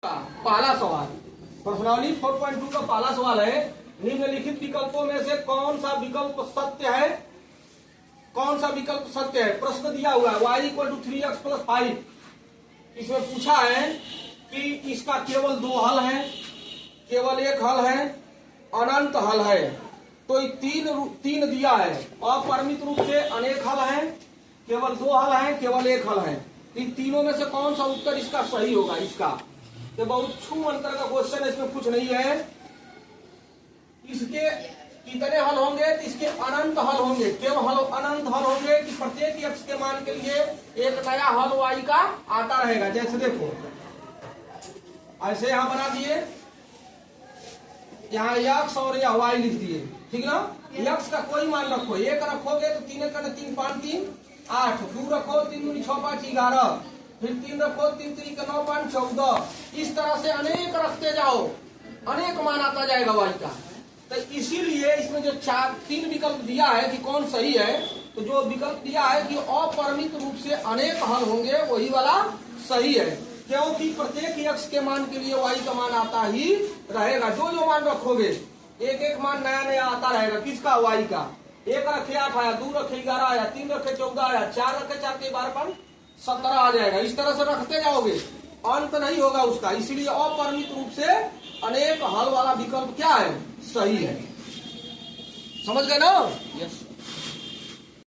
पहला सवाल प्रश्नावली 4.2 का पहला सवाल है, निम्नलिखित विकल्पों में से कौन सा विकल्प सत्य है? कौन सा विकल्प सत्य है? प्रश्न दिया हुआ है y = 3x + 5। इसमें पूछा है कि इसका केवल दो हल है, केवल एक हल है, अनंत हल है। तो तीन दिया है, अपरिमित रूप से अनेक हल है, केवल दो हल है, केवल एक हल है। इन तीनों में से कौन सा उत्तर इसका सही होगा? इसका ये बहुत छू अंतर का क्वेश्चन है, इसमें कुछ नहीं है। इसके कितने हल होंगे? तो इसके अनंत हल होंगे। क्यों अनंत हल होंगे कि प्रत्येक x के मान के लिए एक नया हल y का आता रहेगा। जैसे देखो ऐसे यहां बना दिए, यहाँ x और यह y लिख दिए, ठीक ना। x का कोई मान रखो, एक रखोगे तो 3 × 3 = 5 3 8, 2 रखो 3 × 6 = 5 11, फिर 3 रखो 3 × 3 = 9 5 14। इस तरह से अनेक रखते जाओ, अनेक मान आता जाएगा y का। तो इसीलिए इसमें जो तीन विकल्प दिया है कि कौन सही है, तो जो विकल्प दिया है कि अपरिमित रूप से अनेक हल होंगे, वही वाला सही है। क्योंकि प्रत्येक x के मान के लिए y का मान आता ही रहेगा। जो जो मान रखोगे एक एक मान नया नया आता रहेगा। किसका? y का। 1 रखे 8 आया, 2 रखे 11 आया, 3 रखे 14 आया, 4 रखे 4 के 12 पर 17 आ जाएगा। इस तरह से रखते जाओगे, अंत नहीं होगा उसका। इसीलिए अपरिमित रूप से अनेक हल वाला विकल्प क्या है? सही है। समझ गए ना? यस।